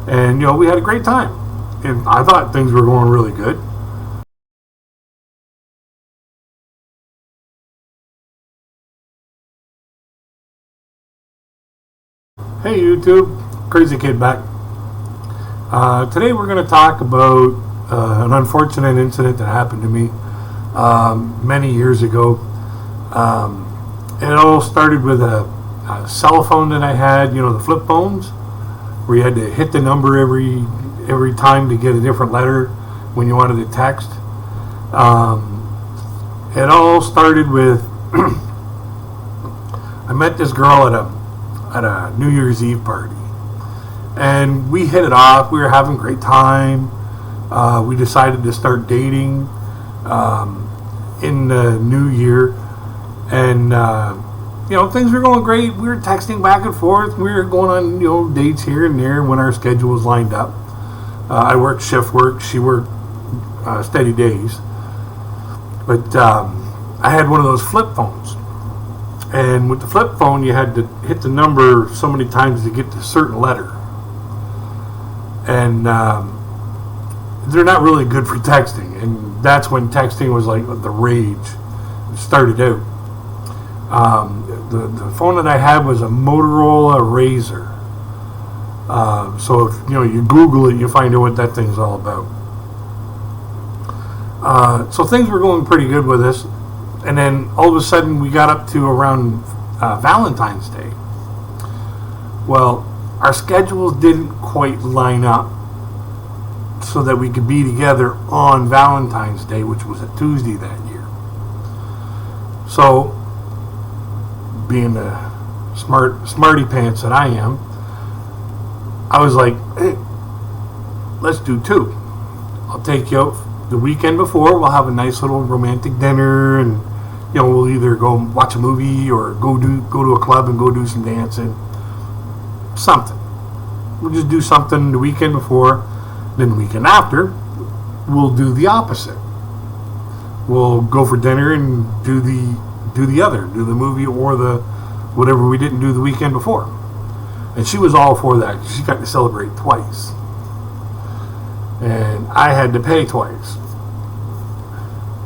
And, we had a great time. And I thought things were going really good. Hey YouTube, Crazy Kid back. Today we're going to talk about an unfortunate incident that happened to me many years ago. It all started with a cell phone that I had, the flip phones, where you had to hit the number every time to get a different letter when you wanted to text. It all started with I met this girl at a New Year's Eve party, and we hit it off. We were having a great time. We decided to start dating in the new year, and things were going great. We were texting back and forth. We were going on dates here and there when our schedules lined up. I worked shift work. She worked steady days. But I had one of those flip phones. And with the flip phone, you had to hit the number so many times to get to a certain letter. And they're not really good for texting. And that's when texting was like the rage. It started out. The phone that I had was a Motorola Razr. So if you Google it, you find out what that thing's all about. So things were going pretty good with us, and then all of a sudden we got up to around Valentine's Day. Well, our schedules didn't quite line up so that we could be together on Valentine's Day, which was a Tuesday that year. So, being the smarty pants that I am, I was like, hey, let's do two. I'll take you out the weekend before. We'll have a nice little romantic dinner, and we'll either go watch a movie or go to a club and go do some dancing. Something. We'll just do something the weekend before. Then the weekend after, we'll do the opposite. We'll go for dinner and do the movie or the whatever we didn't do the weekend before. And she was all for that. She got to celebrate twice. And I had to pay twice.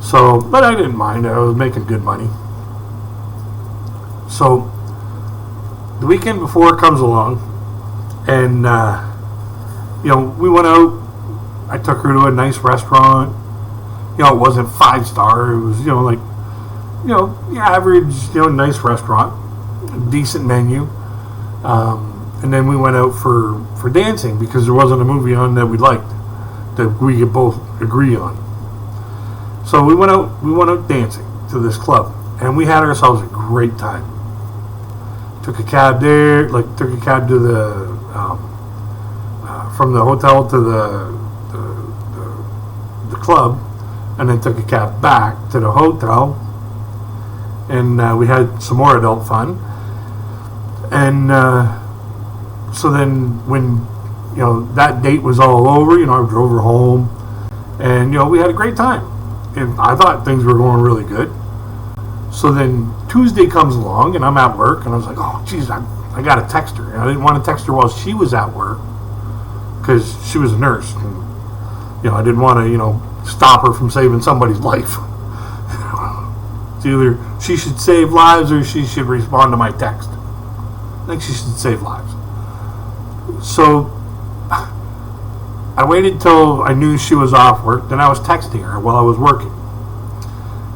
So, but I didn't mind. I was making good money. So, the weekend before comes along, and, we went out. I took her to a nice restaurant. It wasn't 5-star. It was, the average, nice restaurant. Decent menu. And then we went out for dancing because there wasn't a movie on that we liked that we could both agree on. So we went out dancing to this club, and we had ourselves a great time. Took a cab there, took a cab to the from the hotel to the club, and then took a cab back to the hotel, and we had some more adult fun. And so then when that date was all over, I drove her home, and we had a great time, and I thought things were going really good. So then Tuesday comes along, and I'm at work, and I was like, oh geez, I got to text her. And I didn't want to text her while she was at work because she was a nurse, and I didn't want to stop her from saving somebody's life. It's either she should save lives or she should respond to my text. I think she should save lives. So I waited till I knew she was off work. Then I was texting her while I was working.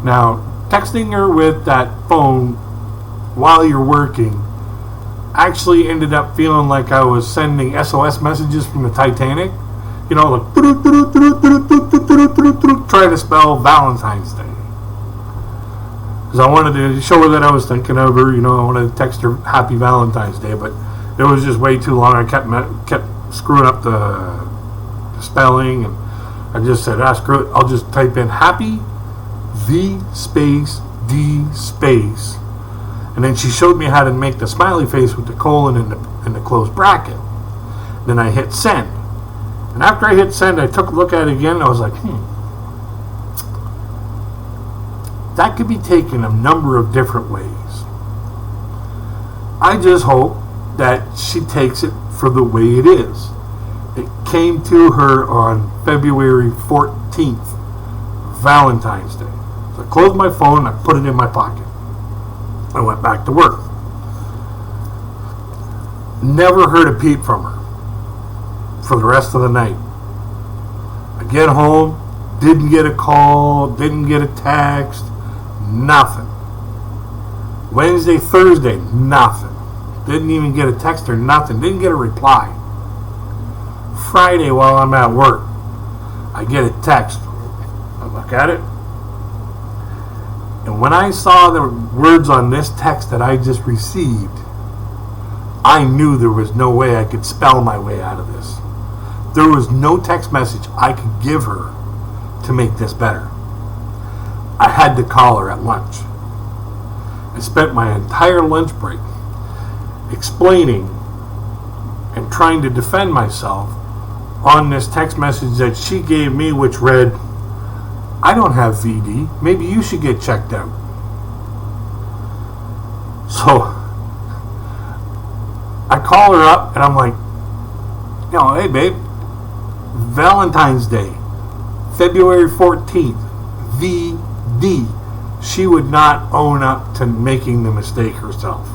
Now, texting her with that phone while you're working actually ended up feeling like I was sending SOS messages from the Titanic. Trying to spell Valentine's Day. Because I wanted to show her that I was thinking of her. I wanted to text her Happy Valentine's Day, but it was just way too long. I kept screwing up the spelling, and I just said, screw it. I'll just type in Happy V space D space, and then she showed me how to make the smiley face with the colon and the closed bracket. Then I hit send, and after I hit send, I took a look at it again, and I was like, that could be taken a number of different ways. I just hope that she takes it for the way it is. came to her on February 14th, Valentines Day. So I closed my phone, I put it in my pocket. I went back to work. Never heard a peep from her for the rest of the night. I get home, didn't get a call, didn't get a text, nothing. Wednesday, Thursday, nothing. Didn't even get a text or nothing. Didn't get a reply. Friday, while I'm at work, I get a text. I look at it. And when I saw the words on this text that I just received, I knew there was no way I could spell my way out of this. There was no text message I could give her to make this better. I had to call her at lunch. I spent my entire lunch break explaining and trying to defend myself on this text message that she gave me, which read, "I don't have VD. Maybe you should get checked out." So I call her up and I'm like, "Hey babe, Valentine's Day, February 14th, VD." She would not own up to making the mistake herself.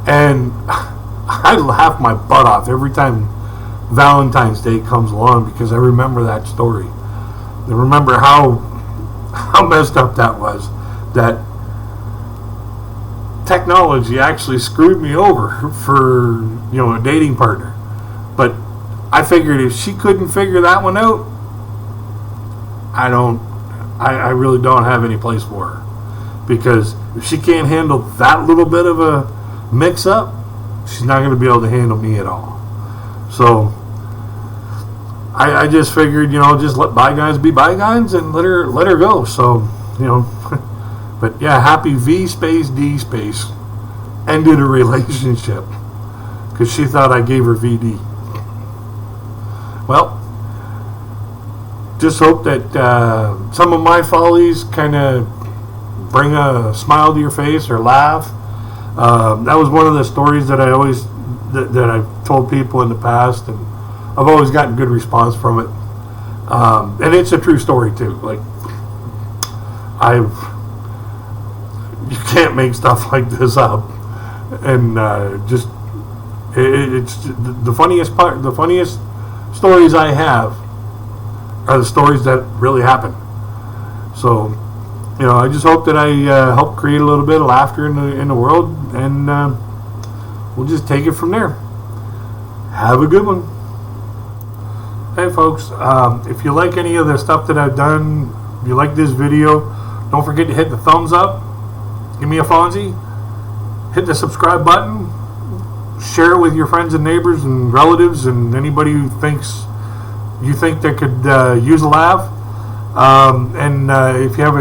And I laugh my butt off every time Valentine's Day comes along because I remember that story. I remember how messed up that was. That technology actually screwed me over for, a dating partner. But I figured if she couldn't figure that one out, I really don't have any place for her. Because if she can't handle that little bit of a mix-up, she's not going to be able to handle me at all. So I just figured, just let bygones be bygones and let her go. So, but yeah, happy V space D space ended a relationship because she thought I gave her VD. Well, just hope that some of my follies kind of bring a smile to your face or laugh. That was one of the stories that that I've told people in the past, and I've always gotten good response from it. And it's a true story too. Like you can't make stuff like this up, and it's the funniest part. The funniest stories I have are the stories that really happen. So, I just hope that I help create a little bit of laughter in the world, and we'll just take it from there. Have a good one. Hey folks, if you like any of the stuff that I've done, if you like this video, don't forget to hit the thumbs up, give me a Fonzie, hit the subscribe button, share it with your friends and neighbors and relatives and anybody who you think that could use a laugh. And if you have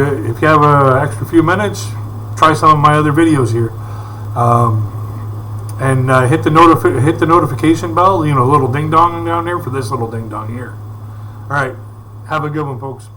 a extra few minutes, try some of my other videos here. And hit the notification bell, little ding dong down there for this little ding dong here. All right, have a good one, folks.